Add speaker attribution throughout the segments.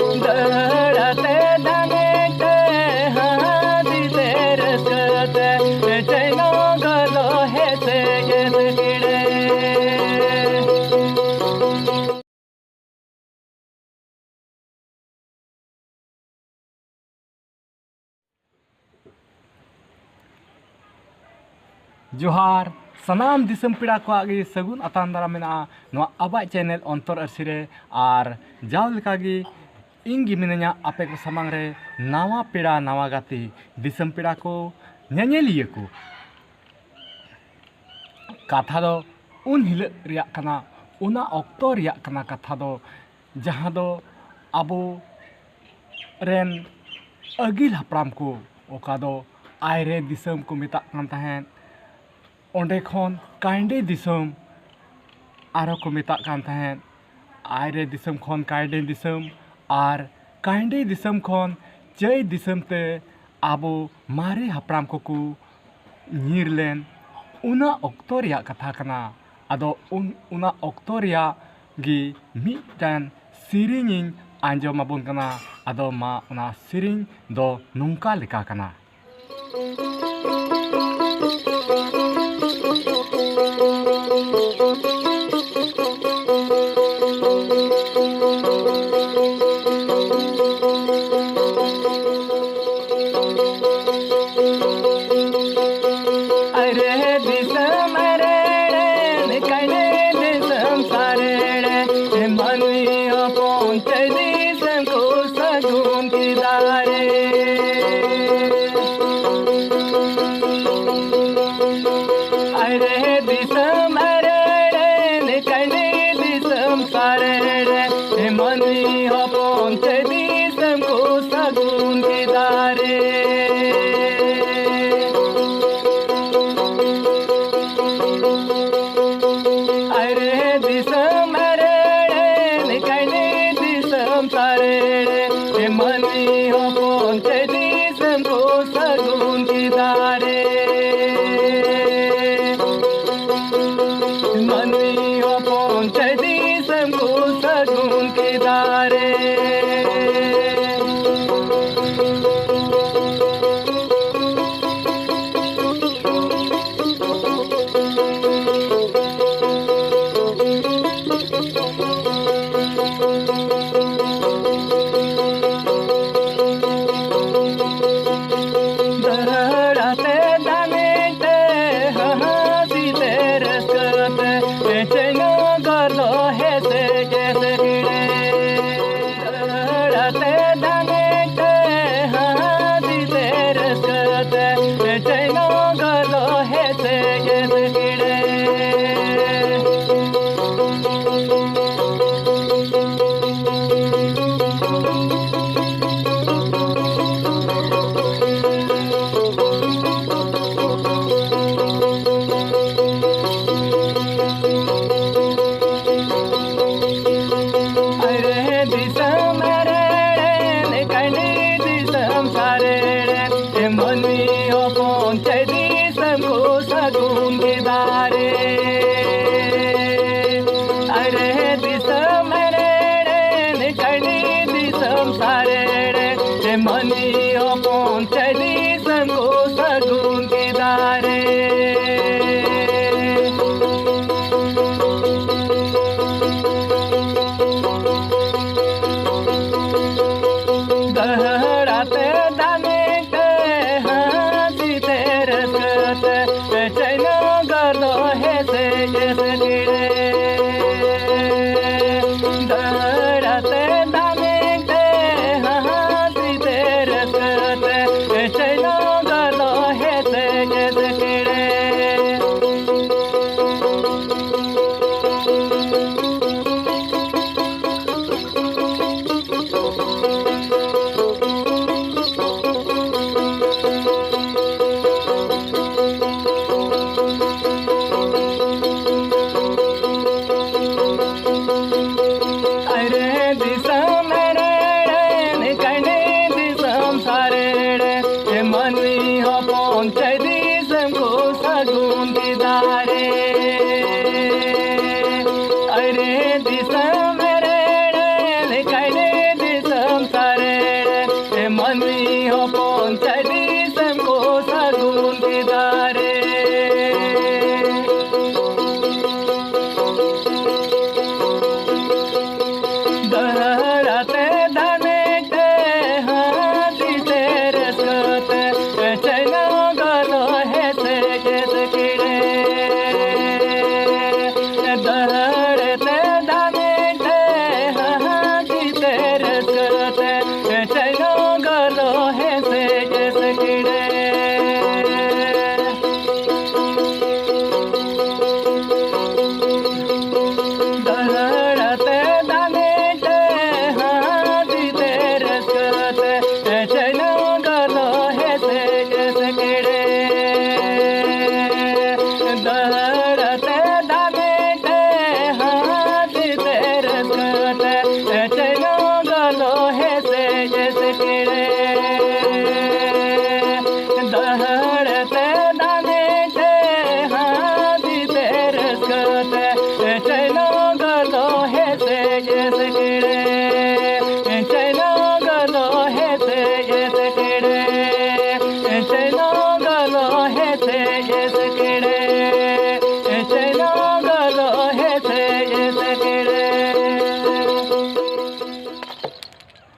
Speaker 1: दहड़ते दानेटे हादी तेरे सकते चैनो गलो है से ये किड़े जोहार सनाम दिसम पिड़ा को सगुन अतान दारा मेना आबा चैनल अंतर अर्सी और जाव लेकागी इंगी मिनाया आपे को सामांग रे नावा पेड़ा नावा गाती दिसम पिड़ा को ñeñeliya को कथा दो उन हिल रिया कना उना ऑक्टो रिया कना कथा दो जहां दो अबो रेन अगिल हपराम को ओका दो आयरे दिसम को मेता कान तहेन ओंडे खन काइंडे दिसम आरो को मेता कान तहेन आयरे दिसम खन काइंडे दिसम और काइंडे दिसम खन जय दिसम ते आबो मारे हपराम को ᱧᱤᱨ ᱞᱮᱱ उना ऑक्टो रिया कथा कना आदो उना ऑक्टो रिया गी मिटान सिरिंग आंजम आबोन कना आदो मा उना सिरिंग दो नुंका लेका कना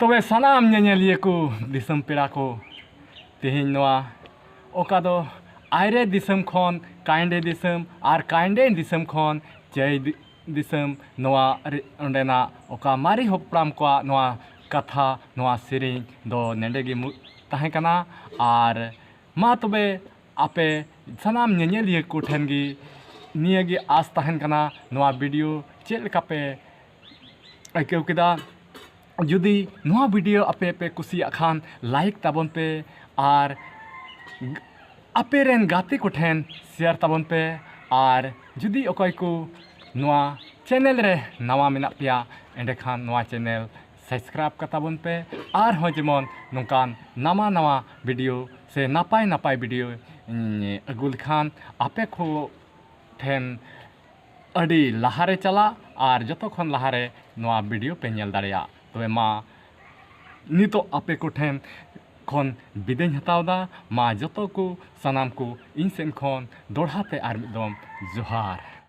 Speaker 1: तबे सानाम ñeñeliya को दिसम पेड़ा को तेहें नवा ओका दो आयरे दिसम खन काइंडे दिसम आर काइंडे दिसम खन जय दिसम नवा ओंडेना ओका मारी हपराम को नवा कथा नवा सेरिंग दो नेंडेगी ताहें कना आर मा तबे आपे सानाम ñeñeliya को ठेनगी नियगी आस ताहें कना नवा वीडियो चेल कापे आइकेव केदा जुदी नवा वीडियो आपे पे कुसिया खान लाइक ताबन पे आर आपे रेन गाते को ठेन शेयर ताबन पे आर जुदी अकय को नवा चैनल रे नवा मेना पिया एंडे खान नवा चैनल सब्सक्राइब कताबन पे आर हो जेमन नोकान नवा नवा वीडियो से नापाय नापाय वीडियो अगुल खान आपे को ठेन अड़ी लहारे चला आर जतो खन लहारे नवा वीडियो पे नेल दाड़िया तबे मा नितो आपे को ठेन खन बिदें हतावदा मा जतो को सनाम को इन सेन खन दोढ़ाते आर मिदम जोहार।